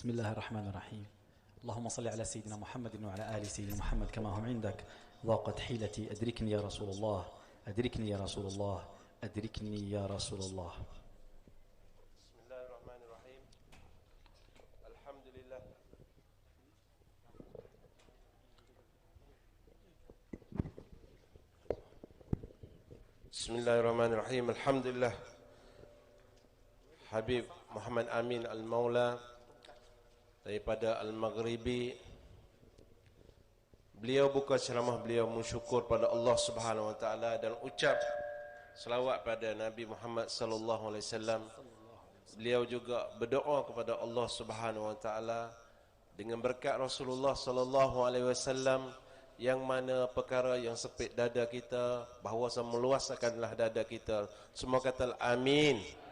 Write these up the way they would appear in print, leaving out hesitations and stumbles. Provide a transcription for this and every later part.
بسم الله الرحمن الرحيم. اللهم صل على سيدنا محمد وعلى آل سيدنا محمد كما هم عندك. ضاقت حيلتي أدركني يا رسول الله، أدركني يا رسول الله، أدركني يا رسول الله. بسم الله الرحمن الرحيم. الحمد لله. بسم الله الرحمن الرحيم. الحمد لله. Habib Muhammad Amin Al-Maula daripada Al-Maghribi, beliau buka ceramah beliau mensyukur pada Allah Subhanahu wa taala dan ucap selawat pada Nabi Muhammad sallallahu alaihi wasallam. Beliau juga berdoa kepada Allah Subhanahu wa taala dengan berkat Rasulullah sallallahu alaihi wasallam, yang mana perkara yang sempit dada kita bahawa meluaskanlah dada kita. Semua kata amin.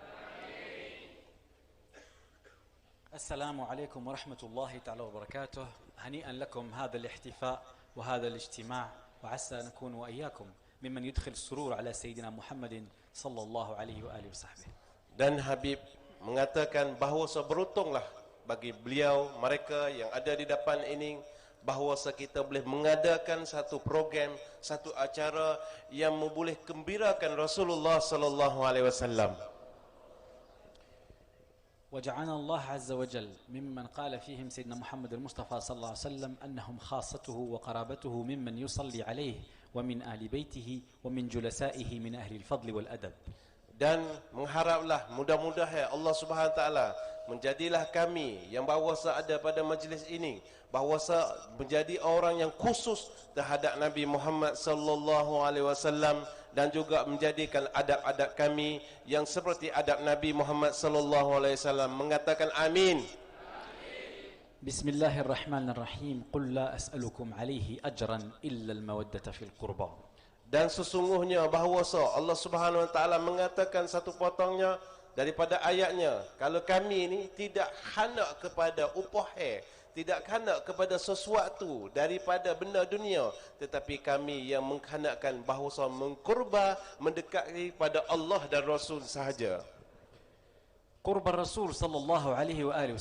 السلام عليكم ورحمة الله تعالى وبركاته. هنيئا لكم هذا الاحتفاء وهذا الاجتماع، وعسى أن نكون وإياكم ممن يدخل السرور على سيدنا محمد صلى الله عليه وآله وصحبه. Dan Habib mengatakan bahawa beruntunglah bagi beliau, mereka yang ada di depan ini, bahawa kita boleh mengadakan satu program, satu acara yang boleh gembirakan Rasulullah sallallahu alaihi wasallam. وجعلنا الله عز وجل ممن قال فيهم سيدنا محمد المصطفى صلى الله عليه وسلم أنهم خاصته وقرابته ممن يصلي عليه ومن أهل بيته ومن جلسائه من أهل الفضل والأدب. Dan mengharaplah mudah-mudahan Allah Subhanahu wa taala menjadilah kami yang bahawasa ada pada majlis ini bahawasa menjadi orang yang khusus terhadap Nabi Muhammad sallallahu alaihi wasallam, dan juga menjadikan adab-adab kami yang seperti adab Nabi Muhammad sallallahu alaihi wasallam. Mengatakan amin. بسم الله الرحمن الرحيم. قل لا أسألكم عليه أجرا إلا المودة في القربى. Dan sesungguhnya bahawasa Allah Subhanahu wa taala mengatakan satu potongnya daripada ayatnya, kalau kami ini tidak hendak kepada upah, tidak hendak kepada sesuatu daripada benda dunia, tetapi kami yang menghendakkan bahawasa mengkurba, mendekati pada Allah dan Rasul sahaja. قرب الرسول صلى الله عليه وآله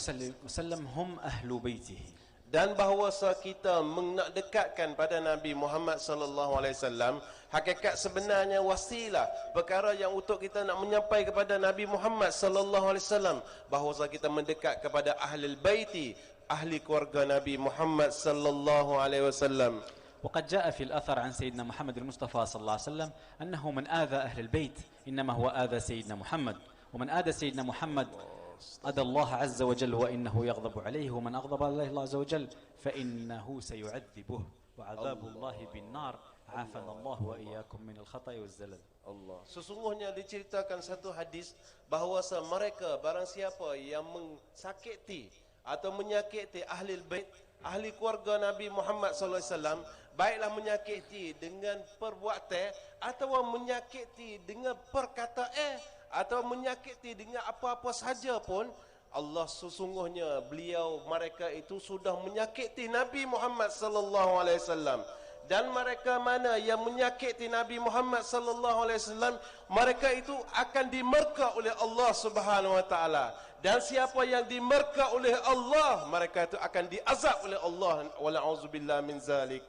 وسلم هم أهل بيته. Dan bahawasa kita nak dekatkan pada Nabi Muhammad sallallahu alaihi wasallam, hakikat sebenarnya wasilah perkara yang untuk kita nak menyampaikan kepada Nabi Muhammad sallallahu alaihi wasallam, bahawasa kita mendekat kepada ahlul baiti, ahli keluarga Nabi Muhammad sallallahu alaihi wasallam. وقد جاء في الأثر عن سيدنا محمد المصطفى صلى الله عليه وسلم أنه من آذى أهل البيت إنما هو آذى سيدنا محمد، ومن آذى سيدنا محمد أدى الله عز وجل وإنه يغضب عليه، ومن أغضب عليه الله عز وجل فإنه سيعذبه وعذاب الله بالنار. عافنا الله وإياكم من الخطأ والزلل. Allah. Sesungguhnya diceritakan satu hadis bahawasa mereka barang siapa yang mensakiti atau menyakiti ahli bait, ahli keluarga Nabi Muhammad sallallahu alaihi wasallam, baiklah menyakiti dengan perbuatan atau menyakiti dengan perkataan atau menyakiti dengan apa-apa sahaja pun, Allah sesungguhnya beliau mereka itu sudah menyakiti Nabi Muhammad sallallahu alaihi wasallam. Dan mereka mana yang menyakiti Nabi Muhammad sallallahu alaihi wasallam, mereka itu akan dimurka oleh Allah Subhanahu wa taala. Dan siapa yang dimurka oleh Allah, mereka itu akan diazab oleh Allah. Wa'auzubillah min zalik.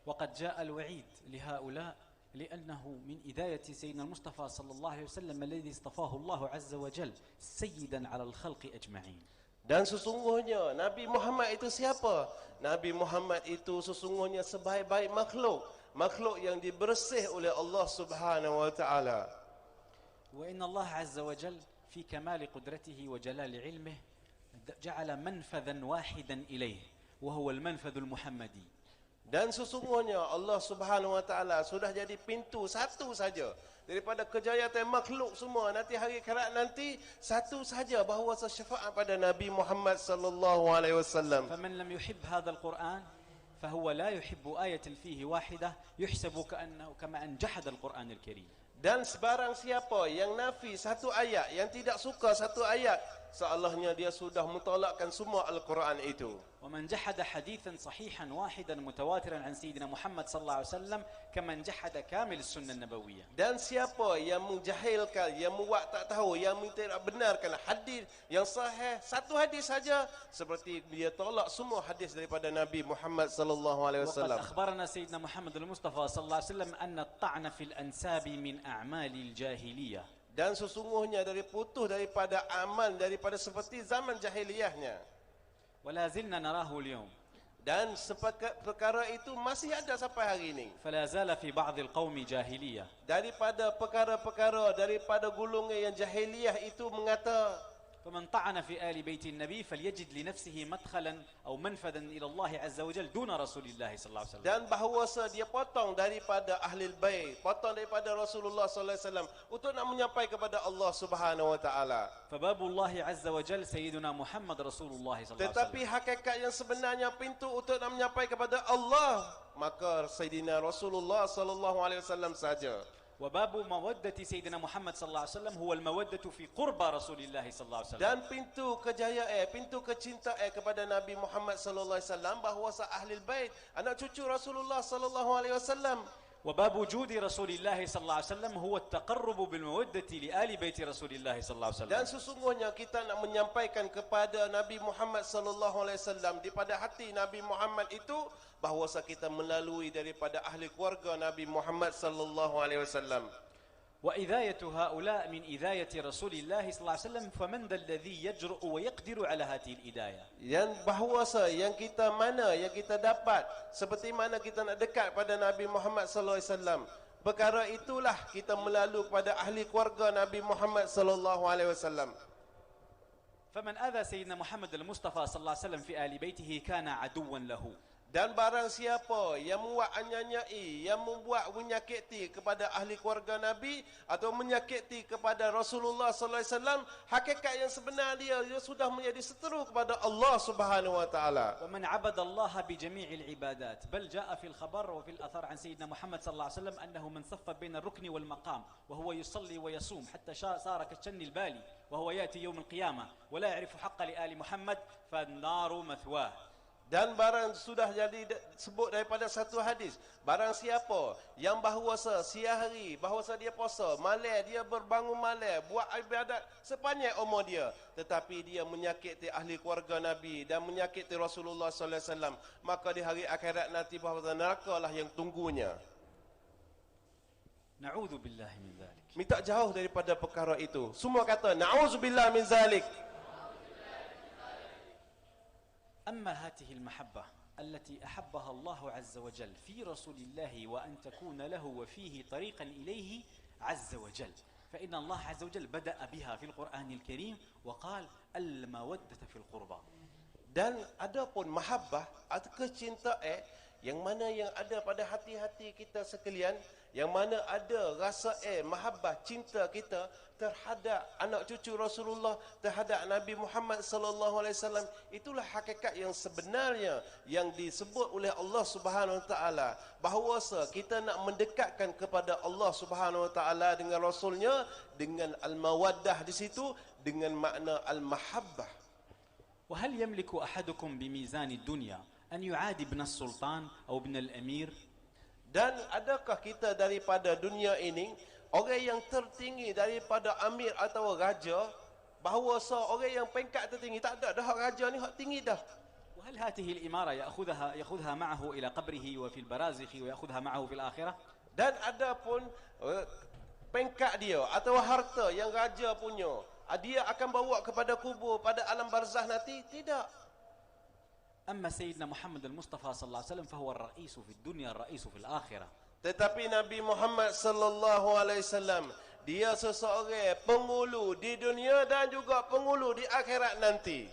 وقد جاء الوعيد لهؤلاء لأنه من إداية سيدنا المصطفى صلى الله عليه وسلم الذي اصطفاه الله عز وجل سيدا على الخلق أجمعين. Dan sesungguhnya Nabi Muhammad itu siapa? Nabi Muhammad itu sesungguhnya sebaik-baik makhluk, makhluk yang dibersih oleh Allah Subhanahu wa taala. وإن الله عز وجل في كمال قدرته وجلال علمه جعل منفذا واحدا إليه وهو المنفذ المحمدي. Dan sesungguhnya Allah Subhanahu wa taala sudah jadi pintu satu saja daripada kejayaan makhluk semua. Nanti hari akhirat nanti satu saja bahawa syafaat pada Nabi Muhammad sallallahu alaihi wasallam. فمن لم يحب هذا القرآن فهو لا يحب آية فيه واحدة يحسب كما أن جحد القرآن الكريم. Dan sebarang siapa yang nafi satu ayat, yang tidak suka satu ayat, seolahnya dia sudah mentolakkan semua Al-Quran itu. ومن جحد حديثا صحيحا واحدا متواترا عن سيدنا محمد صلى الله عليه وسلم كمن جحد كامل السنة النبوية. Dan siapa yang menjahilkan, yang membuat tak tahu, yang tidak benarkan hadis yang sahih, satu hadis saja, seperti dia tolak semua hadis daripada Nabi Muhammad sallallahu alaihi وقد wasallam. أخبرنا سيدنا محمد المصطفى صلى الله عليه وسلم أن الطعن في الأنساب من أعمال الجاهلية. Dan sesungguhnya dari putus daripada amal daripada seperti zaman jahiliyahnya. ولا زلنا نراه اليوم. Dan perkara itu masih ada sampai hari ini. فلا زال في بعض القوم جاهلية. Daripada perkara-perkara daripada golongan yang jahiliyah itu mengata, فمن طعن في آل بيت النبي فليجد لنفسه مدخلا أو منفذا إلى الله عز وجل دون رسول الله صلى الله عليه وسلم. dan bahawasa dia potong daripada ahli bait, potong daripada Rasulullah sallallahu alaihi wasallam untuk nak menyampaikan kepada Allah Subhanahu wa taala. فباب الله عز وجل سيدنا محمد رسول الله صلى الله عليه Tetapi وسلم. hakikat yang sebenarnya pintu untuk nak menyampaikan kepada Allah, maka Sayyidina Rasulullah sallallahu alaihi wasallam saja. وباب مودة سيدنا محمد صلى الله عليه وسلم هو المودة في قرب رسول الله صلى الله عليه وسلم. Dan pintu kejayaan, pintu kecintaan kepada Nabi Muhammad sallallahu alaihi wasallam bahawasa ahli bait, anak cucu Rasulullah sallallahu alaihi wasallam. وباب وجود رسول الله صلى الله عليه وسلم هو التقرب بالمودة لآل بيت رسول الله صلى الله عليه Dan وسلم. sesungguhnya kita nak menyampaikan kepada Nabi Muhammad sallallahu alaihi wasallam, di pada hati Nabi Muhammad itu, bahawasa kita melalui daripada ahli keluarga Nabi Muhammad sallallahu alaihi wasallam. وإذاية هؤلاء من إذاية رسول الله صلى الله عليه وسلم فمن ذا الذي يجرؤ ويقدر على هذه الإداية. Yang bahawasa yang kita dapat, seperti mana kita nak dekat pada Nabi Muhammad sallallahu alaihi wasallam, perkara itulah kita melalui kepada ahli keluarga Nabi Muhammad sallallahu alaihi wasallam. فمن أذى سيدنا محمد المصطفى صلى الله عليه وسلم في آل بيته كان عدوا له. Dan barang siapa yang membuat anyanyai, yang membuat menyakiti kepada ahli keluarga Nabi atau menyakiti kepada Rasulullah sallallahu alaihi wasallam, hakikat yang sebenar dia sudah menjadi seteru kepada Allah Subhanahu wa taala. ومن عبد الله بجميع العبادات بل جاء في الخبر وفي الأثر عن سيدنا محمد صلى الله عليه وسلم أنه من صف بين الركن والمقام وهو يصلي ويصوم حتى صار كالشن البالي وهو يأتي يوم القيامة ولا يعرف حق لآل محمد فالنار مثواه. Dan barang sudah jadi sebut daripada satu hadis, barang siapa yang bahawasa siang hari, bahawasa dia puasa, malam dia berbangun malam, buat ibadat sepanjang umur dia, tetapi dia menyakiti ahli keluarga Nabi dan menyakiti Rasulullah sallallahu alaihi wasallam, maka di hari akhirat nanti bahawasa neraka lah yang tunggunya. نعوذ بالله من ذلك. Minta jauh daripada perkara itu. Semua kata na'udzubillah min zalik. أما هذه المحبة التي أحبها الله عز وجل في رسول الله وأن تكون له وفيه طريقا إليه عز وجل، فإن الله عز وجل بدأ بها في القرآن الكريم وقال المودة في القربى. Dan ada pun mahabbah atau kecintaan yang mana yang ada pada hati-hati kita sekalian, yang mana ada rasa mahabbah cinta kita terhadap anak cucu Rasulullah, terhadap Nabi Muhammad sallallahu alaihi wasallam, itulah hakikat yang sebenarnya yang disebut oleh Allah Subhanahu wa taala, bahawasa kita nak mendekatkan kepada Allah Subhanahu wa taala dengan rasulnya dengan al-mawaddah di situ dengan makna al-mahabbah. وهل يملك أحدكم بميزان الدنيا أن يعادي ابن السلطان أو ابن الأمير؟ Dan adakah kita daripada dunia ini, orang yang tertinggi daripada amir atau raja, bahawasa orang yang peringkat tertinggi, tak ada dah raja ni hak tinggi dah. وهل هذه الإمارة يأخذها معه إلى قبره وفي البرازخ ويأخذها معه في الآخرة؟ Dan ada pun peringkat dia atau harta yang raja punya, dia akan bawa kepada kubur pada alam barzah nanti? Tidak. أما سيدنا محمد المصطفى صلى الله عليه وسلم فهو الرئيس في الدنيا الرئيس في الآخرة. Tetapi Nabi Muhammad sallallahu alaihi wasallam, dia seseorang pengulu di dunia dan juga pengulu di akhirat nanti.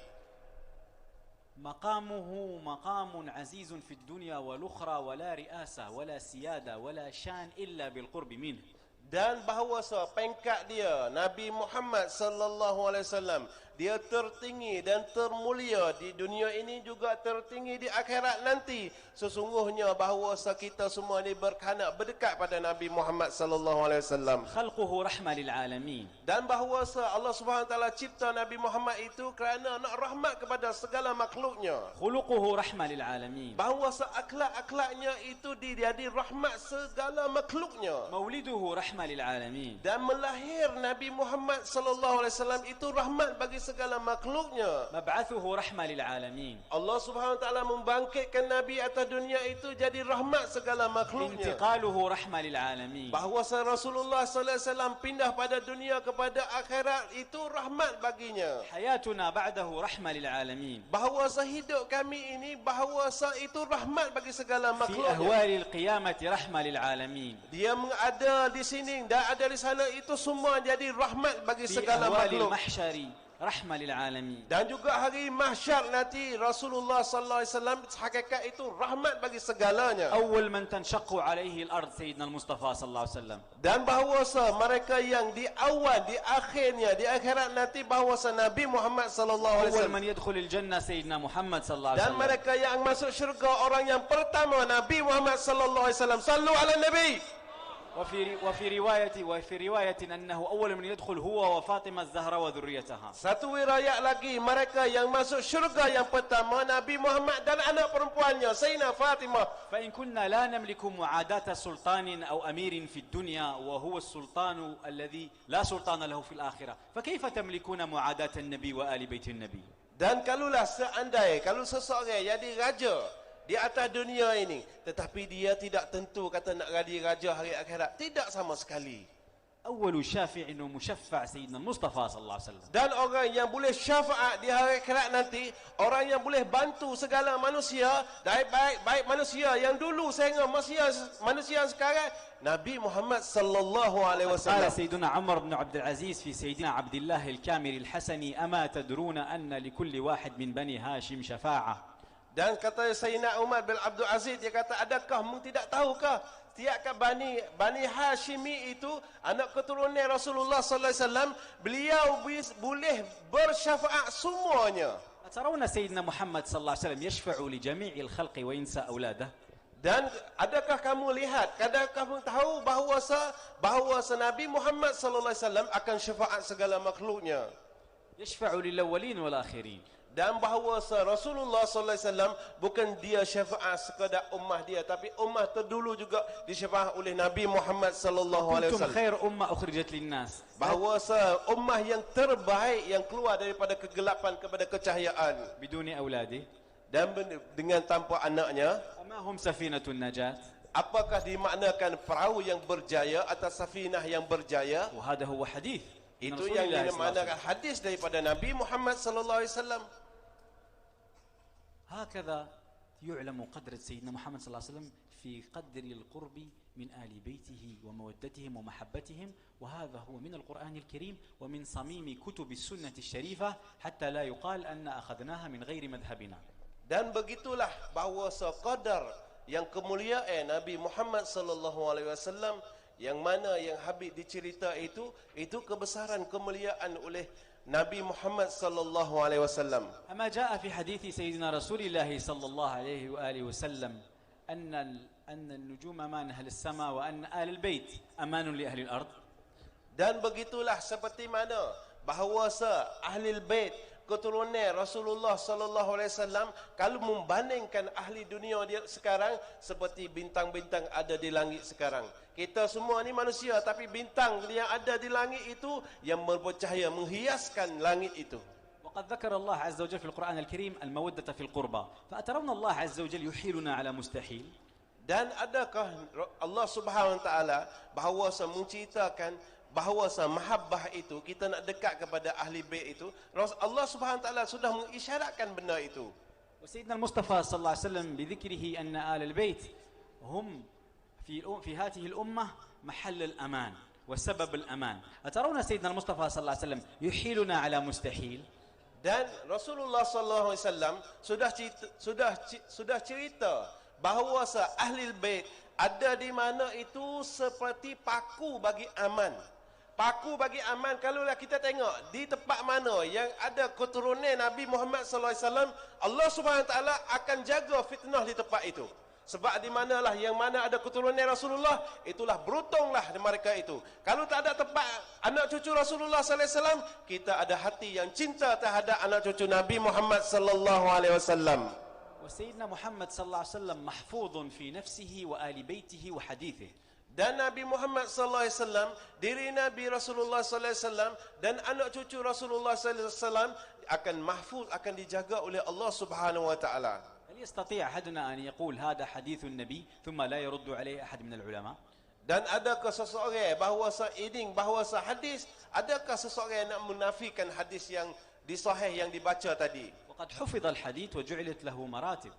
مقامه مقام عزيز في الدنيا والأخرى ولا رئاسة ولا سيادة ولا شان إلا بالقرب منه. Dan bahawasa peringkat dia Nabi Muhammad sallallahu alaihi wasallam dia tertinggi dan termulia di dunia ini juga tertinggi di akhirat nanti. Sesungguhnya bahawa kita semua ni berkhanak berdekat pada Nabi Muhammad sallallahu alaihi wasallam. خلقه رحمة للعالمين. Dan bahawa Allah Subhanahu wa taala cipta Nabi Muhammad itu kerana nak rahmat kepada segala makhluknya. خلقه رحمة للعالمين. Bahawa akhlak-akhlaknya itu jadi rahmat segala makhluknya. مولده رحمة للعالمين. Dan melahir Nabi Muhammad sallallahu alaihi wasallam itu rahmat bagi segala makhluknya. مبعثه رحمة للعالمين. Allah Subhanahu wa taala membangkitkan Nabi atas dunia itu jadi rahmat segala makhluknya. انتقاله رحمة للعالمين. Bahawa Rasulullah sallallahu alaihi wasallam pindah pada dunia kepada akhirat itu rahmat baginya. حياتنا بعده رحمة للعالمين. Bahawa hidup kami ini bahawa itu rahmat bagi segala في makhluknya. أهوال القيامة رحمة للعالمين. Dia ada di sini dan ada di sana itu semua jadi rahmat bagi في segala أهوال makhluk. المحشر رحمة للعالمين. Dan juga hari mahsyar nanti Rasulullah sallallahu alaihi wasallam hakikat itu rahmat bagi segalanya. أول من تنشق عليه الأرض سيدنا المصطفى صلى الله عليه وسلم. Dan bahawa mereka yang di awal di akhirnya di akhirat nanti bahawa Nabi Muhammad sallallahu alaihi أول wasallam. من يدخل الجنة سيدنا محمد صلى الله عليه Dan وسلم. mereka yang masuk syurga orang yang pertama Nabi Muhammad sallallahu alaihi wasallam. Sallu ala Nabi. وفي رواية أنه أول من يدخل هو وفاطمة الزهراء وذريتها. Satu riwayat lagi mereka yang masuk syurga yang pertama Nabi Muhammad dan anak perempuannya Sayyidina Fatimah. فإن كنا لا نملك معاداة سلطان أو أمير في الدنيا وهو السلطان الذي لا سلطان له في الآخرة، فكيف تملكون معاداة النبي وآل بيت النبي؟ Dan kalaulah seandai kalau seseorang jadi raja di atas dunia ini tetapi dia tidak tentu kata nak jadi raja hari akhirat, tidak sama sekali. أول شافع ومشفع سيدنا المصطفى صلى الله عليه وسلم. Dan orang yang boleh syafaat di hari akhirat nanti, orang yang boleh bantu segala manusia, baik manusia yang dulu sehingga manusia sekarang, Nabi Muhammad sallallahu alaihi قال wasallam. سيدنا عمر بن عبد العزيز في سيدنا عبد الله الكامل الحسني: أما تدرون أن لكل واحد من بني هاشم شفاعة؟ Dan kata Sayyidina Umar bin Abdul Aziz, dia kata, adakah kamu tidak tahukah setiap Bani Hashimi itu anak keturunan Rasulullah sallallahu alaihi wasallam, beliau boleh bersyafaat semuanya. أترون سيدنا محمد صلى الله عليه وسلم يشفع لجميع الخلق وينسى أولاده؟ Dan adakah kamu lihat, adakah kamu tahu bahawa Nabi Muhammad sallallahu alaihi wasallam akan syafaat segala makhluknya? يشفع للأولين والآخرين. Dan bahawa Rasulullah sallallahu alaihi wasallam bukan dia syafaat sekadar ummah dia, tapi ummah terdulu juga disyafaat oleh Nabi Muhammad sallallahu alaihi كنتم wasallam. خير أمة أخرجت للناس. Bahawa ummah yang terbaik yang keluar daripada kegelapan kepada kecahayaan. بدون أولاده. Dan dengan tanpa anaknya. وما هم سفينة النجاة. Apakah dimaknakan perahu yang berjaya atau safinah yang berjaya? وهذا هو حديث. Itu yang dimaknakan hadis daripada Nabi Muhammad sallallahu alaihi wasallam. هكذا يعلم قدر سيدنا محمد صلى الله عليه وسلم في قدر القرب من آل بيته ومودتهم ومحبتهم، وهذا هو من القرآن الكريم ومن صميم كتب السنة الشريفة، حتى لا يقال أن أخذناها من غير مذهبنا. Dan begitulah bahawa qadar yang kemuliaan Nabi Muhammad sallallahu alaihi wasallam yang mana yang habis dicerita itu kebesaran kemuliaan oleh Nabi Muhammad sallallahu alaihi wasallam. أما جاء في حديث سيدنا رسول الله صلى الله عليه وآله وسلم أن النجوم أمان أهل السماء وأن آل البيت أمان لأهل الأرض. Dan begitulah seperti mana bahawa ahli bait keturunan Rasulullah sallallahu alaihi wasallam kalau membandingkan ahli dunia dia sekarang seperti bintang-bintang ada di langit sekarang. Kita semua ni manusia, tapi bintang yang ada di langit itu yang bercahaya menghiaskan langit itu. وقد ذكر الله عز وجل في القرآن الكريم المودة في القربى، فأترون الله عز وجل يحيلنا على مستحيل؟ Dan adakah Allah Subhanahu wa taala bahawa menceritakan bahawa mahabbah itu kita nak dekat kepada ahli bait itu, Allah Subhanahu wa taala sudah mengisyaratkan benda itu. وسيدنا المصطفى صلى الله عليه وسلم بذكره أن آل البيت هم في هذه الأمة محل الأمان وسبب الأمان. أترون سيدنا المصطفى صلى الله عليه وسلم يحيلنا على مستحيل؟ Dan Rasulullah sallallahu alaihi wasallam sudah cerita bahawa ahli bait ada di mana itu seperti paku bagi aman. paku bagi aman. Kalaulah kita tengok di tempat mana yang ada keturunan Nabi Muhammad sallallahu alaihi wasallam, Allah Subhanahu wa taala akan jaga fitnah di tempat itu. Sebab di manalah yang mana ada keturunan Rasulullah, itulah beruntunglah mereka itu. Kalau tak ada tempat anak cucu Rasulullah sallallahu alaihi wasallam, kita ada hati yang cinta terhadap anak cucu Nabi Muhammad sallallahu alaihi wasallam. وسيدنا محمد صلى الله عليه وسلم محفوظ في نفسه وآل بيته وحديثه. Dan Nabi Muhammad sallallahu alaihi wasallam, diri Nabi Rasulullah sallallahu alaihi wasallam dan anak cucu Rasulullah sallallahu alaihi wasallam akan mahfuz, akan dijaga oleh Allah Subhanahu wa taala. هل يستطيع أحدنا أن يقول هذا حديث النبي ثم لا يرد عليه أحد من العلماء؟ Dan adakah seseorang bahawasa hadis, adakah seseorang yang nak menafikan hadis yang disahih yang dibaca tadi? وقد حفظ الحديث وجعلت له مراتب.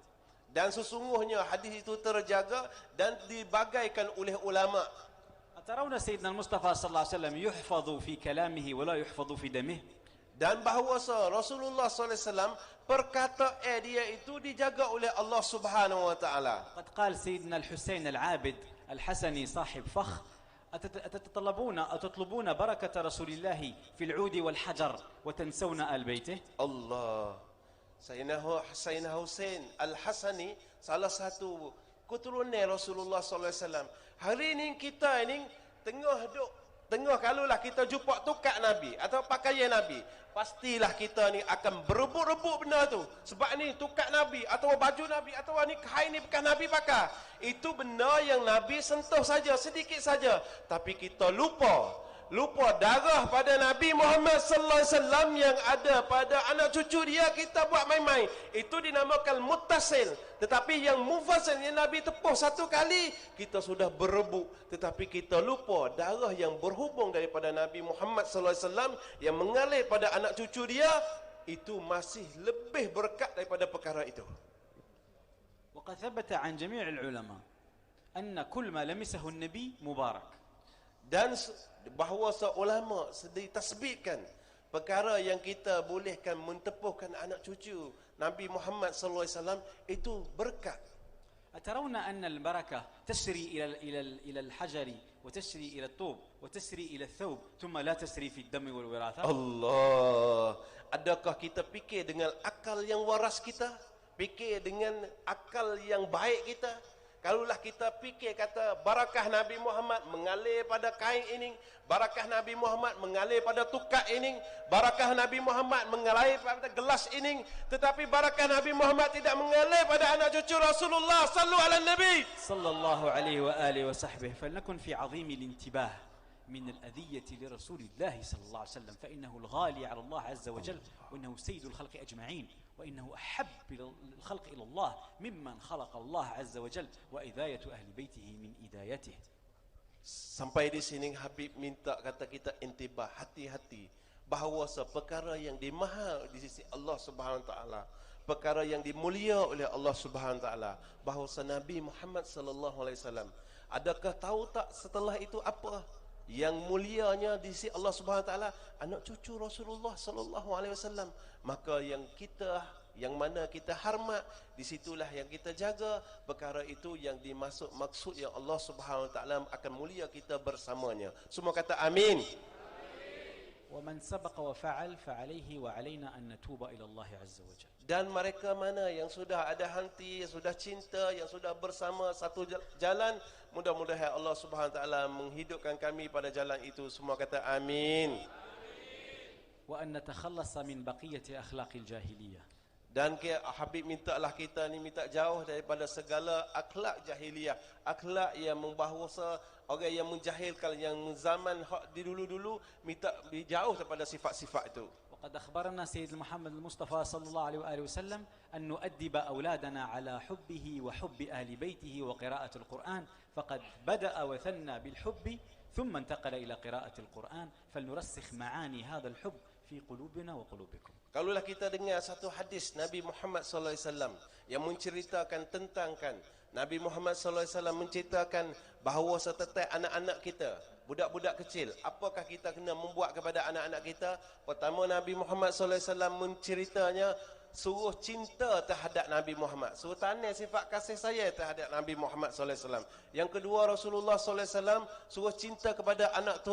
Dan sesungguhnya hadis itu terjaga dan dibagaikan oleh ulama. أترون سيدنا المصطفى صلى الله عليه وسلم يحفظ في كلامه ولا يحفظ في دمه؟ Dan bahawasa Rasulullah sallallahu alaihi wasallam perkataan dia itu dijaga oleh Allah Subhanahu wa taala. قد قال سيدنا الحسين العابد الحسني صاحب فخ أتطلبون بركة رسول الله في العود والحجر وتنسون آل بيته؟ Allah. Sayyidina Husain Al-Hasani salah satu keturunan Rasulullah sallallahu alaihi wasallam. Hari ini kita ini tengah kalaulah kita jumpa tukar Nabi atau pakaian Nabi, pastilah kita ni akan berebut-rebut benda tu. Sebab ni tukar Nabi atau baju Nabi atau ni kain ni bekas Nabi pakai. Itu benda yang Nabi sentuh saja, sedikit saja. Tapi kita lupa darah pada Nabi Muhammad sallallahu alaihi wasallam yang ada pada anak cucu dia, kita buat main-main. Itu dinamakan muttasil. Tetapi yang mufassal yang Nabi tepuh satu kali, kita sudah berebut. Tetapi kita lupa darah yang berhubung daripada Nabi Muhammad sallallahu alaihi wasallam yang mengalir pada anak cucu dia, itu masih lebih berkat daripada perkara itu. وقد ثبت عن جميع العلماء أن كل ما لمسه النبي مبارك. Dan bahawa ulama sedih tasbihkan perkara yang kita bolehkan mentepuhkan anak cucu Nabi Muhammad sallallahu alaihi wasallam itu berkat. أترون أن البركة تسري إلى الحجر وتسري إلى الطوب وتسري إلى الثوب ثم لا تسري في الدم والوراثة؟ Allah, adakah kita fikir dengan akal yang waras kita? Fikir dengan akal yang baik kita? Kalaulah kita fikir kata barakah Nabi Muhammad mengalir pada kain ini, barakah Nabi Muhammad mengalir pada tukar ini, barakah Nabi Muhammad mengalir pada gelas ini, tetapi barakah Nabi Muhammad tidak mengalir pada anak cucu Rasulullah sallallahu alaihi Nabi sallallahu alaihi wa alihi wa sahbihi. فلنكن في عظيم الانتباه من الأذية لرسول الله صلى الله عليه وسلم، فإنه الغالي على الله عز وجل، وإنه سيد الخلق أجمعين، وإنه أحب الخلق إلى الله ممن خلق الله عز وجل، وإذاية أهل بيته من إدايته. Sampai di sini Habib minta kata kita intibah, hati-hati bahawa perkara yang dimahal di sisi Allah Subhanahu wa taala, perkara yang dimulia oleh Allah Subhanahu wa taala, bahawa Nabi Muhammad sallallahu alaihi wasallam, adakah tahu tak setelah itu apa yang mulianya di sisi Allah Subhanahu wa taala? Anak cucu Rasulullah sallallahu alaihi wasallam. Maka yang mana kita hormat, di situlah yang kita jaga. Perkara itu yang dimaksud maksud yang Allah Subhanahu wa taala akan mulia kita bersamanya. Semua kata amin. ومن سبق وفعل فعليه وعلينا أن نتوب إلى الله عز وجل. Dan mereka mana yang sudah ada hati, yang sudah cinta, yang sudah bersama satu jalan, mudah-mudahan Allah Subhanahu wa taala menghidupkan kami pada jalan itu. Semua kata amin. وأن نتخلص من بقية أخلاق الجاهلية. Dan Habib mintalah kita ni minta jauh daripada segala akhlak jahiliyah, akhlak yang membahasa orang yang menjahilkan, yang zaman di dulu-dulu, minta jauh daripada sifat-sifat itu. وقد أخبرنا سيد محمد المصطفى صلى الله عليه وآله وسلم أن نؤدب أولادنا على حبه وحب أهل بيته وقراءة القرآن، فقد بدأ وثنى بالحب ثم انتقل إلى قراءة القرآن، فلنرسخ معاني هذا الحب في قلوبنا وقلوبكم. Kalaulah kita dengar satu hadis Nabi Muhammad sallallahu alaihi wasallam yang menceritakan tentang Nabi Muhammad sallallahu alaihi wasallam menceritakan bahawa setetai anak-anak kita, budak-budak kecil, apakah kita kena membuat kepada anak-anak kita? Pertama, Nabi Muhammad sallallahu alaihi wasallam menceritanya suruh cinta terhadap Nabi Muhammad, suruh tanam sifat kasih sayang terhadap Nabi Muhammad sallallahu alaihi wasallam. Yang kedua, Rasulullah sallallahu alaihi wasallam suruh cinta kepada anak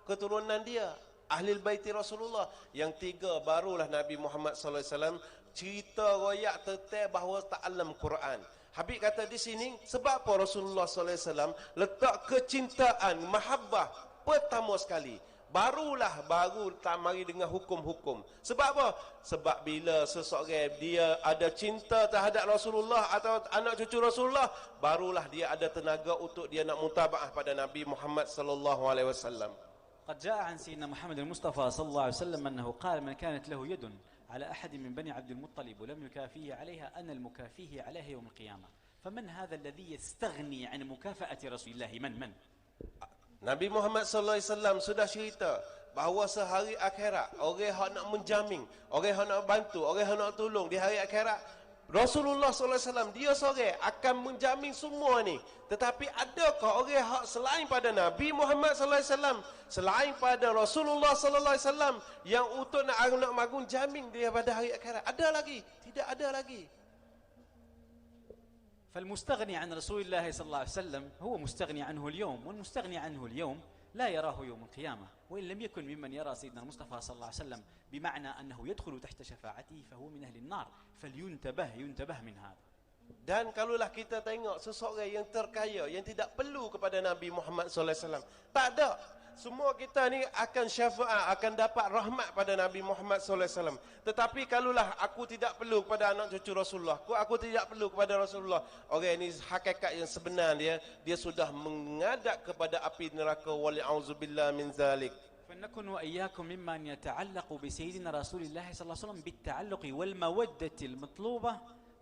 keturunan dia, ahli baiti Rasulullah. Yang tiga, barulah Nabi Muhammad sallallahu alaihi wasallam cerita royak tentang bahawa ta'allam Quran. Habib kata di sini, sebab apa Rasulullah sallallahu alaihi wasallam letak kecintaan, mahabbah pertama sekali. Baru tak mari dengan hukum-hukum. Sebab apa? Sebab bila seseorang dia ada cinta terhadap Rasulullah atau anak cucu Rasulullah, barulah dia ada tenaga untuk dia nak mutabaah pada Nabi Muhammad sallallahu alaihi wasallam. قد جاء عن سيدنا محمد المصطفى صلى الله عليه وسلم أنه قال: من كانت له يد على أحد من بني عبد المطلب ولم يكافيه عليها أنا المكافيه عليها يوم القيامة. فمن هذا الذي يستغني عن مكافأة رسول الله؟ من؟ Nabi Muhammad sallallahu alaihi wasallam sudah cerita bahawa sehari akhirat orang yang nak menjamin, orang yang nak bantu, orang yang nak tolong di hari akhirat, Rasulullah sallallahu alaihi wasallam dia seorang akan menjamin semua ni. Tetapi adakah orang hak selain pada Nabi Muhammad sallallahu alaihi wasallam, selain pada Rasulullah sallallahu alaihi wasallam yang untuk nak magung jamin dia pada hari akhirat? Ada lagi? Tidak ada lagi. فالمستغني عن رسول الله صلى الله عليه وسلم هو مستغني عنه اليوم، والمستغني عنه اليوم لا يراه يوم القيامة. وإن لم يكن ممن يرى سيدنا المصطفى صلى الله عليه وسلم بمعنى أنه يدخل تحت شفاعته فهو من أهل النار. فلينتبه من هذا. Dan kalaulah kita tengok seseorang yang terkaya yang tidak perlu kepada Nabi Muhammad sallallahu alaihi wasallam, tak ada. Semua kita ni akan syafaat, akan dapat rahmat pada Nabi Muhammad sallallahu alaihi wasallam. Tetapi kalaulah aku tidak perlu kepada anak cucu Rasulullah, aku tidak perlu kepada Rasulullah, orang ini hakikat yang sebenar dia sudah mengadap kepada api neraka, wal auzubillah min zalik. فنكن وإياكم ممن يتعلق بسيدنا رسول الله صلى الله عليه وسلم بالتعلق والمودة المطلوبة،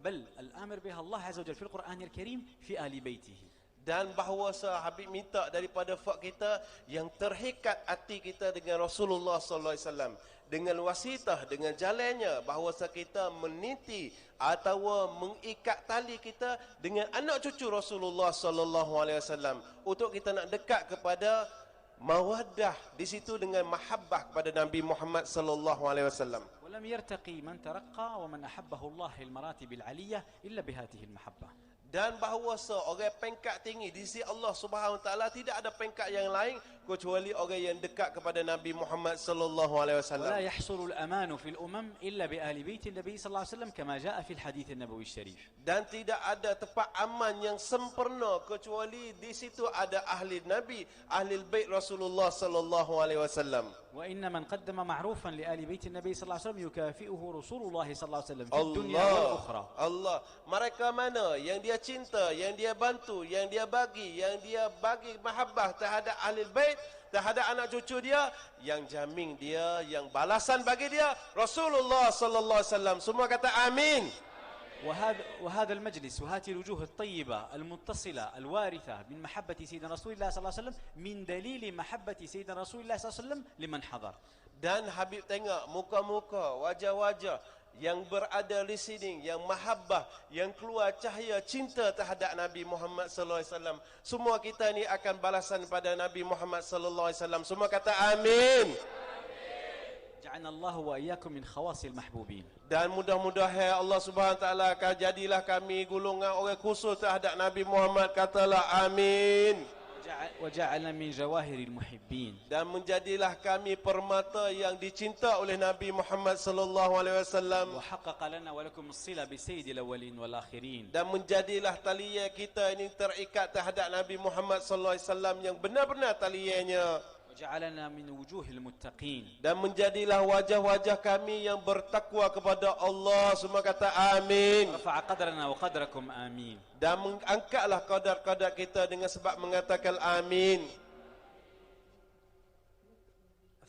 بل الآمر بها الله عز وجل في القرآن الكريم في آل بيته. Dan bahawa Habib minta daripada fak kita yang terhikat hati kita dengan Rasulullah sallallahu alaihi wasallam, dengan wasitah, dengan jalannya, bahawa kita meniti atau mengikat tali kita dengan anak cucu Rasulullah sallallahu alaihi wasallam untuk kita nak dekat kepada mawaddah di situ dengan mahabbah kepada Nabi Muhammad sallallahu alaihi wasallam. ولم يرتقي من ترقى ومن أحبه الله المراتب العلية إلا بهذه المحبة. Dan bahawa seorang pengkat tinggi di sisi Allah Subhanahu wa taala tidak ada pengkat yang lain kecuali orang yang dekat kepada Nabi Muhammad sallallahu alaihi wasallam. ولا يحصل الأمان في الأمم إلا بآل بيت النبي صلى الله عليه وسلم كما جاء في الحديث النبوي الشريف. Dan tidak ada tempat aman yang sempurna kecuali di situ ada ahli Nabi, ahli bait Rasulullah sallallahu alaihi wasallam. وإن من قدم معروفا لآل بيت النبي صلى الله عليه وسلم يكافئه رسول الله صلى الله عليه وسلم في الدنيا والأخرى. Allah, mereka mana yang dia cinta, yang dia bantu, yang dia bagi mahabbah terhadap ahli bait, terhadap anak cucu dia, yang jamin dia, yang balasan bagi dia Rasulullah sallallahu alaihi wasallam. Semua kata amin. وهذا المجلس وهذه الوجوه الطيبة المتصلة الوارثة من محبة سيدنا رسول الله صلى الله عليه وسلم من دليل محبة سيدنا رسول الله صلى الله عليه وسلم لمن حضر. Dan Habib tengok muka-muka, wajah-wajah yang berada di sini, yang mahabbah, yang keluar cahaya cinta terhadap Nabi Muhammad sallallahu alaihi wasallam. Semua kita ni akan balasan pada Nabi Muhammad sallallahu alaihi wasallam. Semua kata amin. جعلنا الله وإياكم من خواص المحبوبين. Dan mudah-mudahan Allah Subhanahu wa taala akan jadilah kami golongan orang khusus terhadap Nabi Muhammad. Katalah amin. وجعلنا من جواهر المحبين. Dan menjadilah kami permata yang dicinta oleh Nabi Muhammad sallallahu alaihi wasallam. وحقق لنا ولكم الصلة بسيد الأولين والآخرين. Dan menjadilah talian kita ini terikat terhadap Nabi Muhammad sallallahu alaihi wasallam yang benar-benar taliannya. وجعلنا من وجوه المتقين. Dan menjadilah wajah-wajah kami yang bertakwa kepada Allah. Semua kata amin. رفع قدرنا وقدركم آمين. Dan mengangkatlah kadar-kadar kita dengan sebab mengatakan amin.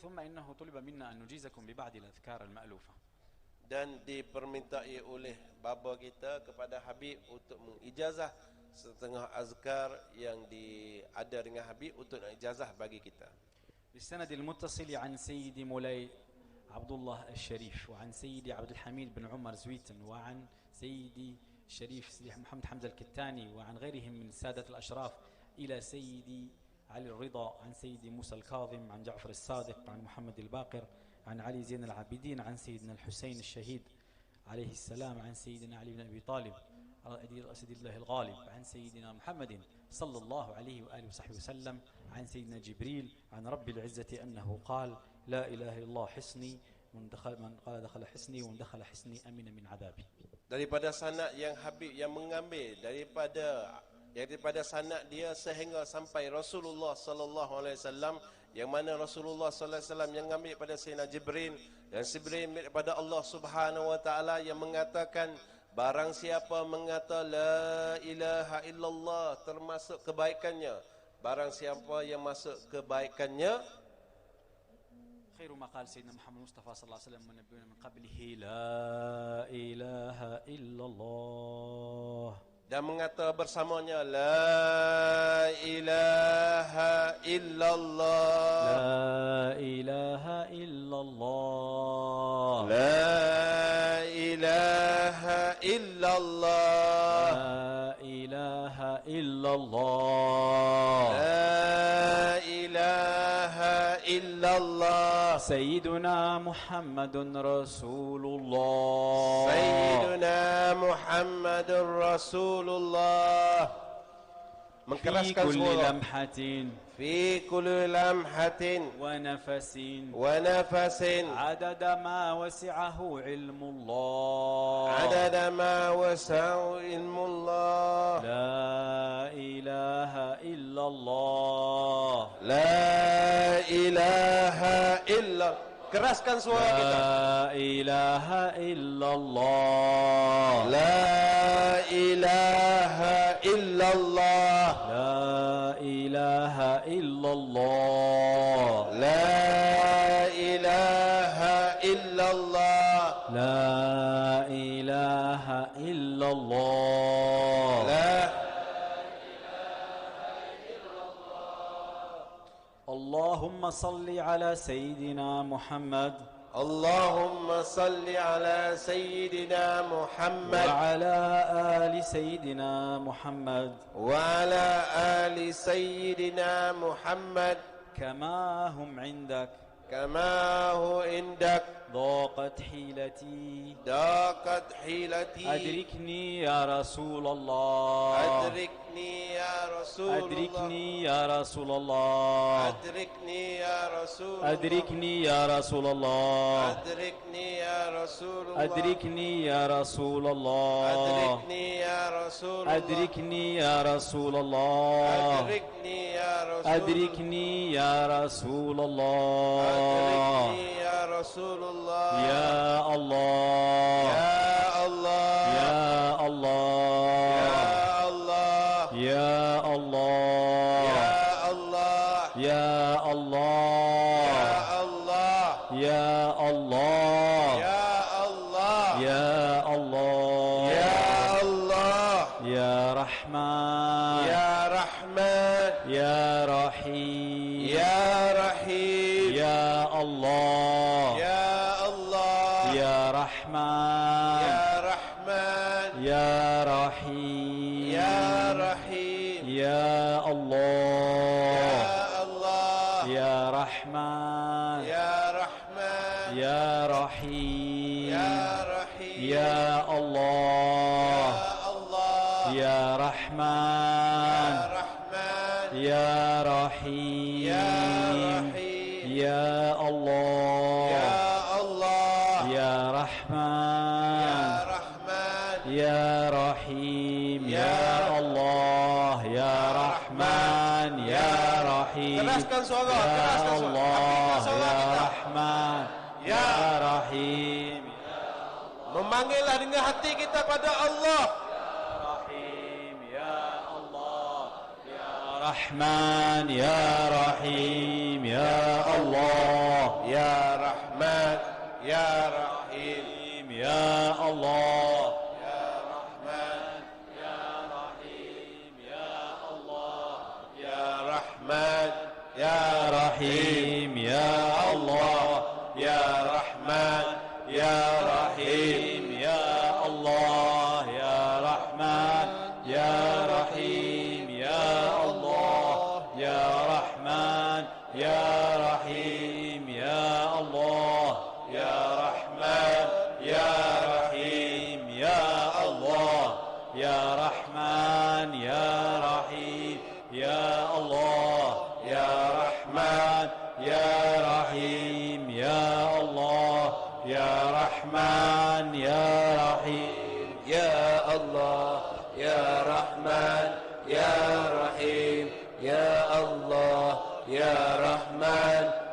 ثم إنه طلب منا أن نجيزكم ببعض الأذكار المألوفة. Dan dipermintai oleh bapa kita kepada Habib untuk mengijazah setengah azkar yang ada dengan Habib untuk ijazah bagi kita. بالسند المتصل عن سيدي مولاي عبد الله الشريف وعن سيدي عبد الحميد بن عمر زويتن وعن سيدي الشريف سيدي محمد حمزة الكتاني وعن غيرهم من السادة الأشراف إلى سيدي علي الرضا، عن سيدي موسى الكاظم، عن جعفر الصادق، عن محمد الباقر، عن علي زين العابدين، عن سيدنا الحسين الشهيد عليه السلام عن سيدنا علي بن أبي طالب أسد الله الغالب عن سيدنا محمد صلى الله عليه وآله وصحبه وسلم عن سيدنا جبريل عن رب العزة أنه قال لا إله إلا الله حصني من قال دخل حصني ومن دخل حصني أمن من عذابي. Daripada sanad yang Habib yang mengambil daripada sanad dia sehingga sampai Rasulullah sallallahu alaihi wasallam, yang mana Rasulullah sallallahu alaihi wasallam yang mengambil pada Sayyidina Jibril dan Jibril daripada Allah Subhanahu wa taala yang mengatakan barang siapa mengata la ilaha illallah termasuk kebaikannya, barang siapa yang masuk kebaikannya, خير ما قال سيدنا محمد المصطفى صلى الله عليه وسلم ونبينا من قبله لا إله إلا الله, dan mengata bersamanya la ilaha illallah, لا إله إلا الله, la ilaha illallah, لا إله إلا الله, la ilaha illallah. سيدنا محمد رسول الله, Sayyiduna Muhammadur Rasulullah. في Mengkeraskan كل suara. لمحة Fi kulli lamhatin ونفس wa nafasin عدد ما وسعه علم الله, adada ma wasa'u ilmullah. لا إله إلا الله, La ilaha illa. Keraskan suara kita. لا إله إلا الله, La ilaha illallah. لا إله إلا الله, La ilaha illallah. لا إله إلا الله. La اللهم صل على سيدنا محمد Allahumma salli ala Sayyidina Muhammad وعلى آل سيدنا محمد wa ala ali Sayyidina Muhammad كما هم عندك kama hu indak ضاقت حيلتي daqat hilati. أدركني يا رسول الله, Adrikni ya Rasulullah. أدركني يا رسول الله, Adrikni ya Rasulullah. أدركني يا رسول الله, Adrikni ya Rasulullah. أدركني يا رسول الله, Adrikni ya Rasulullah. أدركني يا رسول الله, Adrikni ya Rasulullah. أدركني يا رسول الله, Adrikni ya Rasulullah. يا الله, Ya Allah. يا الله, Ya Allah. يا الله, Ya Allah. يا الله, Ya Allah. يا الله, Ya يا Allah. الله, Ya Allah. يا رحمن, Ya Rahman. يا رحيم, Ya Rahim. يا الله, Ya Allah. يا رحمن, Ya Rahman. يا رحيم, Ya Rahim. يا الله, Ya Allah. يا رحمن, Ya Rahman. يا رحيم, Ya Rahim. يا الله, Ya Allah. يا رحمن, Ya Rahman. يا رحيم, Ya Rahim. يا الله, Ya Allah. يا Ya رحمن, Rahman. يا رحيم, Ya يا الله, يا رحمن, يا رحيم, Keraskan suara, يا keraskan suara. الله, Hatikan suara يا kita. رحمن, Ya. يا رحيم, Memanggillah dengan hati kita pada Allah. رحيم، يا الله، يا رحمن، يا رحيم، يا الله، Ya Rahman. Ya Rahim. يا الله، Ya Rahman. يا رحيم، يا الله، Ya Rahman. Ya يا رحيم، يا الله، يا رحمن، يا رحيم، يا الله، يا رحمن، يا رحيم، يا الله، يا رحمن، يا رحيم، يا الله، يا رحمن، يا رحيم.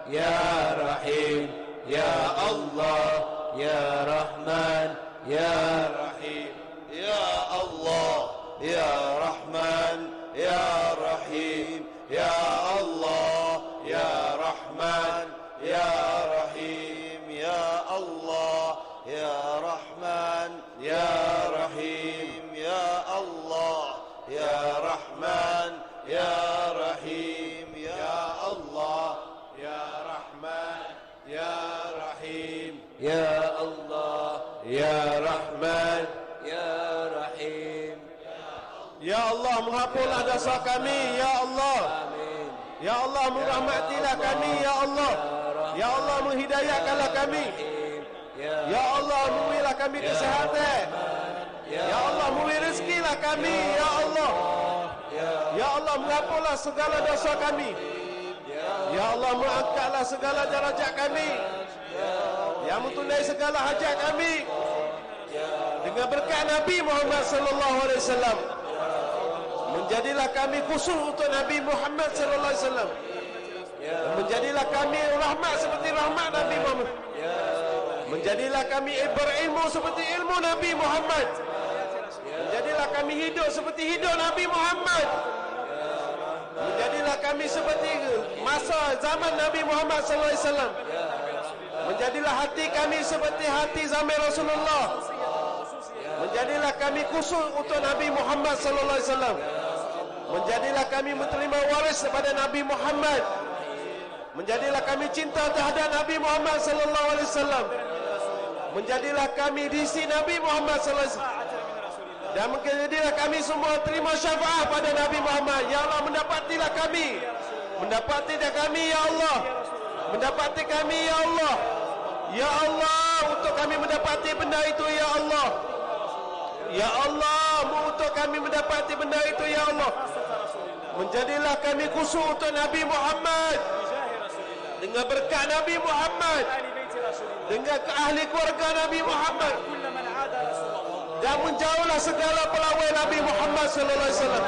Ya Rahim, Ya Allah, Ya Rahman, Ya Rahim, Ya Allah, Ya Rahman, Ya Rahim, Ya Allah, Ya Rahman, Ya Rahim, Ya Allah, Ya Rahman, Ya Rahim, Ya Allah, Ya Rahman, Ya Rahim, Ya Allah, Ya Rahman, Ya Rahim, Ya Allah, Ya Rahman, Ya Rahim. Ya Allah, menghapuslah dosa kami, Ya Allah. Amin. Ya Allah, merahmatilah kami, Ya Allah. Ya Allah, menghidayahkanlah kami. Ya Allah, memberilah kami kesihatan. Ya Allah, memberi rezekilah kami, Ya Allah. Ya Allah, menghapuslah segala dosa kami. Ya Allah, mengangkatlah segala darajat kami. Ya mentunai segala hajat kami. Dengan berkat Nabi Muhammad sallallahu alaihi wasallam. Menjadilah kami khusus untuk Nabi Muhammad sallallahu alaihi wasallam. Menjadilah kami rahmat seperti rahmat Nabi Muhammad. Menjadilah kami berilmu seperti ilmu Nabi Muhammad. Menjadilah kami hidup seperti hidup Nabi Muhammad. Menjadilah kami seperti masa zaman Nabi Muhammad sallallahu alaihi wasallam. Menjadilah hati kami seperti hati zaman Rasulullah. Menjadilah kami khusus untuk Nabi Muhammad sallallahu alaihi wasallam. Menjadilah kami menerima waris kepada Nabi Muhammad. Menjadilah kami cinta terhadap Nabi Muhammad sallallahu alaihi wasallam. Menjadilah kami diisi Nabi Muhammad sallallahu alaihi wasallam. Dan menjadilah kami semua terima syafaat pada Nabi Muhammad. Ya Allah, mendapatilah kami. Mendapatilah kami, Ya Allah. Mendapati kami, Ya Allah. Ya Allah, untuk kami mendapati benda itu, Ya Allah. Ya Allah, untuk kami mendapati benda itu, Ya Allah. Menjadilah kami khusus untuk Nabi Muhammad. Dengan berkat Nabi Muhammad. Dengan ahli keluarga Nabi Muhammad. Dan menjauhlah segala pelawai Nabi Muhammad sallallahu alaihi wasallam.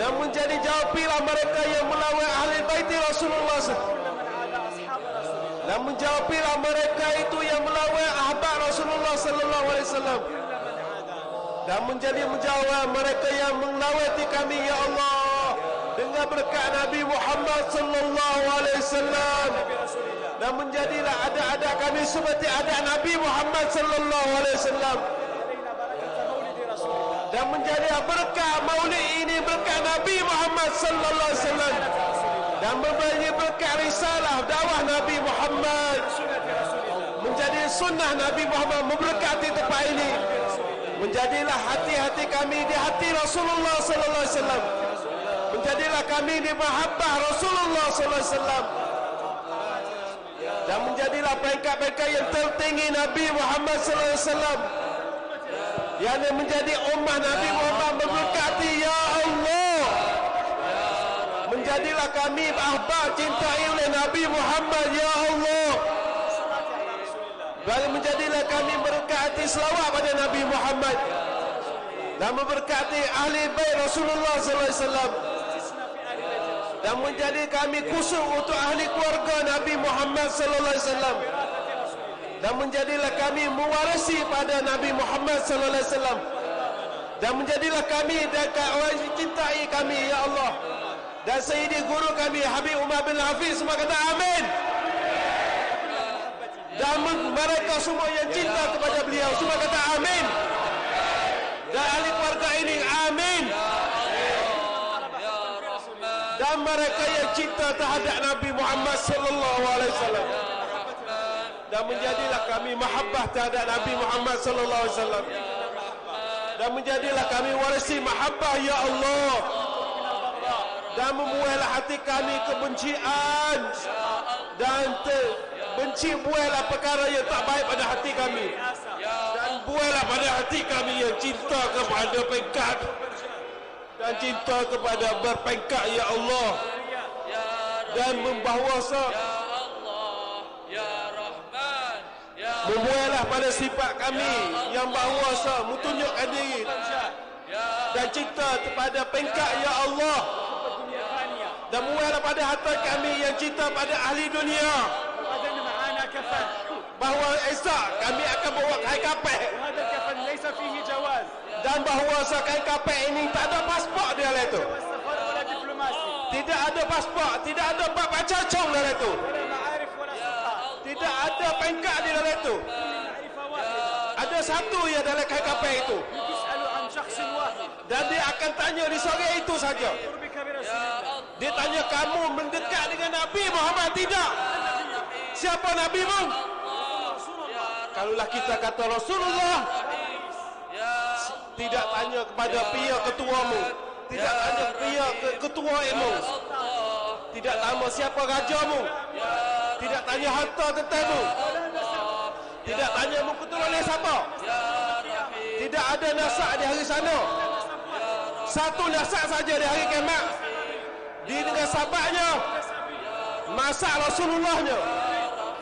Dan menjadi jauhilah mereka yang melawai ahli bait Rasulullah SAW. Dan menjauhilah mereka itu yang melawai ahbab Rasulullah sallallahu alaihi wasallam. Dan menjauh mereka yang melawati kami, Ya Allah, dengan berkat Nabi Muhammad sallallahu alaihi wasallam. Dan menjadilah adat-adat kami seperti adat Nabi Muhammad sallallahu alaihi wasallam. Dan menjadi berkat maulid ini berkat Nabi Muhammad sallallahu alaihi wasallam. Dan memberi berkat risalah dakwah Nabi Muhammad. Menjadi sunnah Nabi Muhammad memberkati tempat ini. Menjadilah hati-hati kami di hati Rasulullah sallallahu alaihi wasallam. Menjadilah kami di mahabbah Rasulullah sallallahu alaihi wasallam. Dan menjadilah peringkat-peringkat yang tertinggi Nabi Muhammad sallallahu alaihi wasallam. Yang menjadi ummah Nabi Muhammad memberkati, Ya Allah. Menjadilah kami ahbab cintai oleh Nabi Muhammad, Ya Allah. Dan menjadilah kami berkati selawat pada Nabi Muhammad. Dan memberkati ahli bait Rasulullah sallallahu alaihi wasallam. Dan menjadi kami khusus untuk ahli keluarga Nabi Muhammad sallallahu alaihi wasallam. Dan menjadilah kami mewarisi pada Nabi Muhammad sallallahu alaihi wasallam. Dan menjadilah kami dan orang yang cintai kami, Ya Allah. Dan Sayyidi guru kami Habib Umar bin Hafiz, semua kata amin. Dan mereka semua yang cinta kepada beliau, semua kata amin. Dan ahli keluarga ini amin. Dan mereka yang cinta terhadap Nabi Muhammad sallallahu alaihi wasallam. Dan menjadilah kami mahabbah terhadap Nabi Muhammad sallallahu alaihi wasallam. Dan menjadilah kami warisi mahabbah, Ya Allah. Dan membuailah hati kami kebencian. Dan benci buailah perkara yang tak baik pada hati kami. Dan buailah pada hati kami yang cinta kepada peringkat. Dan cinta kepada berpengkak, Ya Allah. Dan membahwasa, membuailah pada sifat kami yang bahwasa, menunjukkan diri dan cinta kepada pengkak, Ya Allah. dan mual pada harta kami yang cinta pada ahli dunia. غدا معنا كفن Bahawa esok kami akan bawa kain kapek. وهذا الكفن ليس فيه جواز Dan bahawa kain kapek ini tak ada pasport di dalam itu. سفر ولا دبلوماسي Tidak ada pasport, tidak ada bab cacong dalam itu. ولا معارف ولا سلطات Tidak ada pengkat di dalam itu. معرفة واحدة Ada satu yang dalam kain kapek itu. تسأل عن شخص واحد Dan dia akan tanya di sore itu saja. قربك برسول الله Dia tanya, kamu mendekat dengan Nabi Muhammad? Tidak. Siapa Nabi-mu? Kalaulah kita kata Rasulullah, tidak tanya kepada pihak ketuamu, tidak tanya pihak ketua ilmu, tidak tanya siapa rajamu, tidak tanya harta tetamu, tidak tanya mu keturunan siapa, tidak ada nasab di hari sana. Satu nasab saja di hari kiamat, di dengan sahabatnya, masa Rasulullahnya,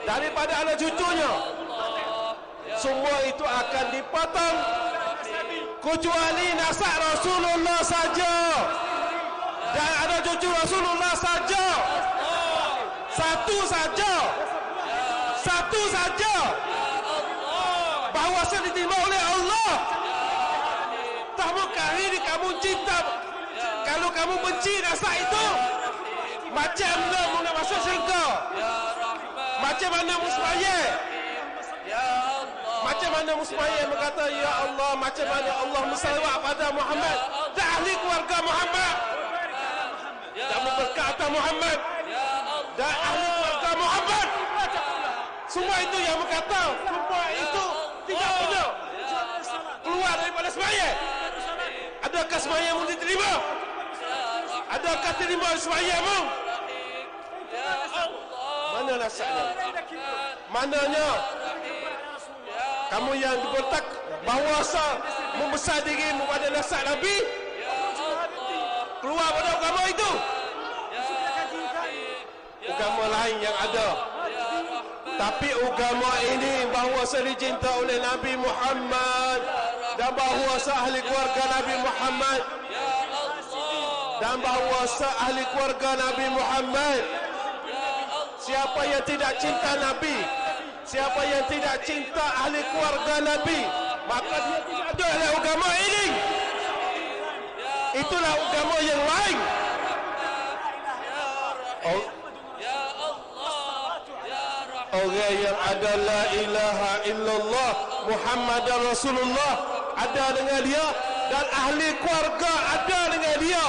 daripada anak cucunya, semua itu akan dipotong kecuali nasab Rasulullah saja dan anak cucu Rasulullah saja. Satu saja bahawa diterima oleh Allah. Tak mungkin ini kamu cinta. Kalau kamu benci nasab itu, macam mana nak masuk syurga? Macam mana musmayir? Macam mana musmayir berkata, ya Allah, macam mana Allah bersalawat pada Muhammad dan ahli keluarga Muhammad dan berkata Muhammad dan ahli keluarga Muhammad. Semua itu yang berkata, semua itu tidak benar. Keluar daripada sembahyang. Adakah sembahyangmu diterima? Adakah terima sembahyangmu? Mana nasabnya? Mananya? Kamu yang bertak bahawa membesar dirimu pada nasab Nabi, keluar pada agama itu. Agama lain yang ada. Tapi agama ini bahawa dicinta oleh Nabi Muhammad dan bahawa ahli keluarga Nabi Muhammad dan bahawa ahli keluarga Nabi Muhammad. Siapa yang tidak cinta Nabi, siapa yang tidak cinta ahli keluarga Nabi, maka dia tidak ada dalam agama ini. Itulah agama yang lain. Orang yang ada la ilaha illallah Muhammad Rasulullah ada dengan dia, dan ahli keluarga ada dengan dia,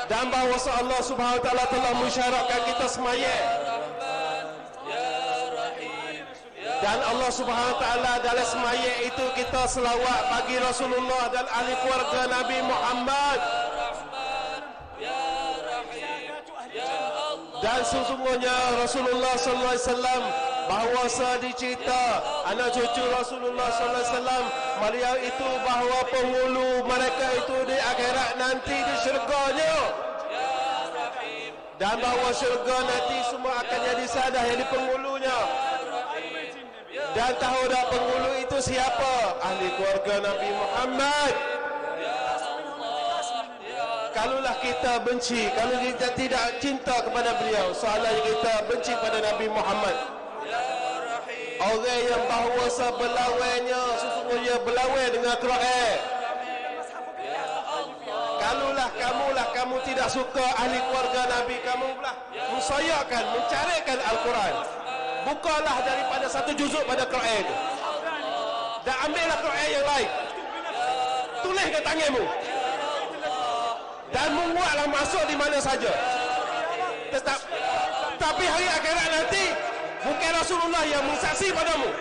dan bahawa Allah Subhanahu wa taala telah mensyaratkan kita sembahyang. Dan Allah Subhanahu wa taala dalam sembahyang itu kita selawat bagi Rasulullah dan ahli keluarga Nabi Muhammad. Dan sesungguhnya Rasulullah sallallahu alaihi wasallam bahawa dicerita anak cucu Rasulullah sallallahu alaihi wasallam, beliau itu bahawa penghulu mereka itu di akhirat nanti di syurganya, dan bahawa syurga nanti semua akan jadi sadah yang di penghulunya. Dan tahu dah penghulu itu siapa? Ahli keluarga Nabi Muhammad. Kalaulah kita benci, kalau kita tidak cinta kepada beliau, soalannya kita benci pada Nabi Muhammad. Orang yang bahawa berlawannya sesungguhnya berlawan dengan Quran. Kalaulah kamu tidak suka ahli keluarga Nabi, kamu belah musayyakan, mencarikan Al-Quran. Bukalah daripada satu juzuk pada Quran itu, dan ambillah Quran yang lain, tulis ke tanganmu, dan membuatlah masuk di mana saja. Tapi hari akhirat nanti bukan Rasulullah yang mensaksi padamu.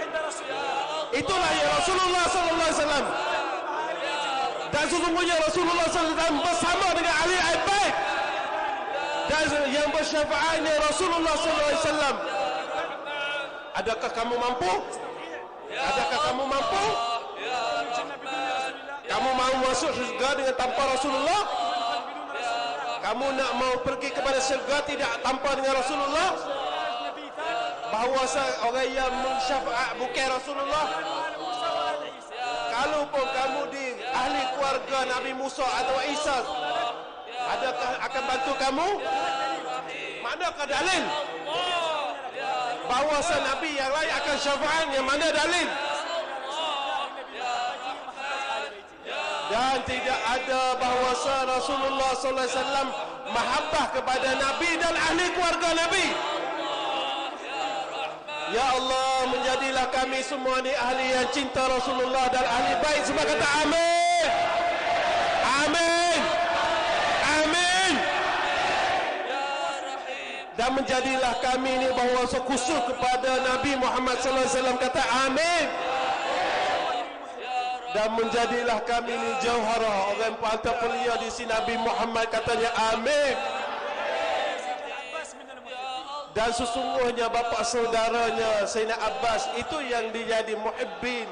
Itulah yang Rasulullah sallallahu alaihi wasallam. Dan sesungguhnya Rasulullah sallallahu alaihi wasallam bersama dengan ahli bait, dan yang bersyafaatnya Rasulullah sallallahu alaihi wasallam. Adakah kamu mampu? Adakah kamu mampu? Kamu mau masuk syurga dengan tanpa Rasulullah? Kamu nak mau pergi kepada syurga tidak tanpa dengan Rasulullah? Bahawa orang yang mensyafaat bukan Rasulullah. Kalaupun kamu di ahli keluarga Nabi Musa atau Isa, Adakah akan bantu kamu? Manakah dalil? Bahawa Nabi yang lain akan syafaat, yang mana dalil? Dan tidak ada bahawa Rasulullah sallallahu alaihi wasallam mahabbah kepada Nabi dan ahli keluarga Nabi. Ya Allah, menjadilah kami semua ni ahli yang cinta Rasulullah dan ahli baik. Semua kata amin. Amin. Amin. Dan menjadilah kami ni bahawa khusus kepada Nabi Muhammad sallallahu alaihi wasallam. Kata amin. Dan menjadilah kami ni jauharah, orang paling terpelia di sini Nabi Muhammad, katanya amin. Dan sesungguhnya bapa saudaranya Sayyidina Abbas itu yang dijadi muhibbin.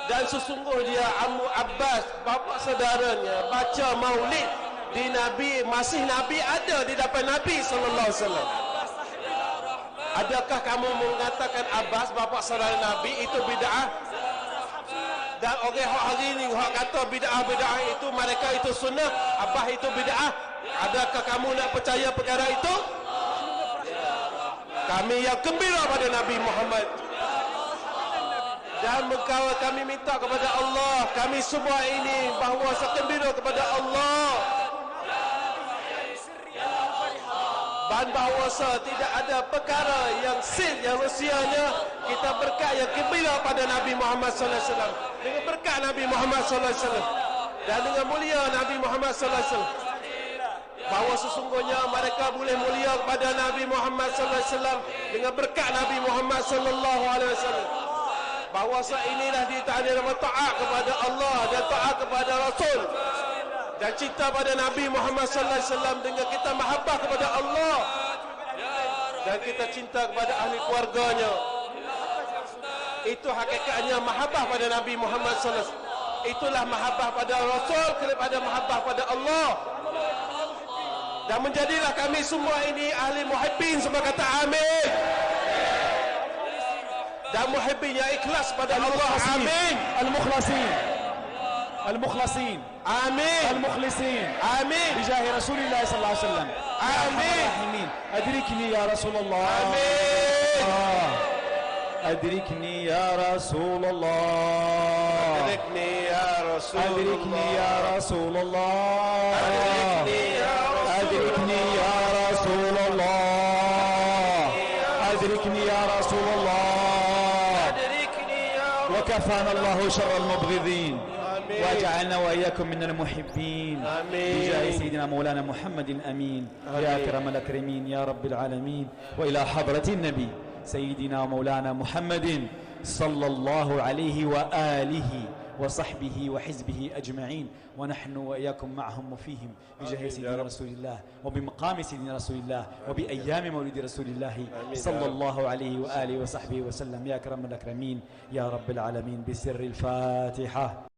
Dan sesungguhnya Ammu Abbas, bapa saudaranya, baca maulid di Nabi, masih Nabi ada di depan Nabi sallallahu alaihi wasallam. Adakah kamu mengatakan Abbas bapa saudara Nabi itu bid'ah? Dan orang hari ini kata bid'ah itu mereka itu sunnah, Abbas itu bid'ah. Adakah kamu nak percaya perkara itu? Kami yang gembira pada Nabi Muhammad. Dan kami minta kepada Allah, kami semua ini bahawa gembira kepada Allah. Dan bahawa tidak ada perkara yang yang rahsianya kita berkat yang gembira pada Nabi Muhammad sallallahu alaihi wasallam. Dengan berkat Nabi Muhammad sallallahu alaihi wasallam dan dengan mulia Nabi Muhammad sallallahu alaihi wasallam, bahawa sesungguhnya mereka boleh mulia kepada Nabi Muhammad sallallahu alaihi wasallam dengan berkat Nabi Muhammad sallallahu alaihi wasallam. Bahawa inilah ditanya nama taat kepada Allah dan taat kepada Rasul dan cinta pada Nabi Muhammad sallallahu alaihi wasallam dengan kita mahabbah kepada Allah dan kita cinta kepada ahli keluarganya. Itu hakikatnya mahabbah pada Nabi Muhammad sallallahu alaihi wasallam. Itulah mahabbah pada Rasul kepada mahabbah pada Allah. Dan menjadilah kami semua ini ahli muhibbin. Semua kata amin. Dan muhibbin yang ikhlas pada Allah. Amin. Al-mukhlasin. Al-mukhlasin. Amin. Al-mukhlisin. Amin. بجاه رسول الله صلى الله عليه وسلم. آمين. أدركني يا رسول الله. Amin. أدركني يا رسول الله. أدركني يا رسول أدركني يا رسول الله. أدركني يا أدركني يا رسول الله. أدركني يا رسول الله. أدركني يا وكفانا الله شر المبغضين. آمين. واجعلنا وإياكم من المحبين. آمين. بجاه سيدنا مولانا محمد الأمين. يا أكرم الأكرمين يا رب العالمين. وإلى حضرة النبي سيدنا مولانا محمد صلى الله عليه وآله وصحبه وحزبه أجمعين، ونحن وإياكم معهم وفيهم بجاه سيدنا رسول الله وبمقام سيدنا رسول الله وبأيام مولد رسول الله صلى الله عليه وآله وصحبه وسلم. يا أكرم الأكرمين يا رب العالمين. بسر الفاتحة.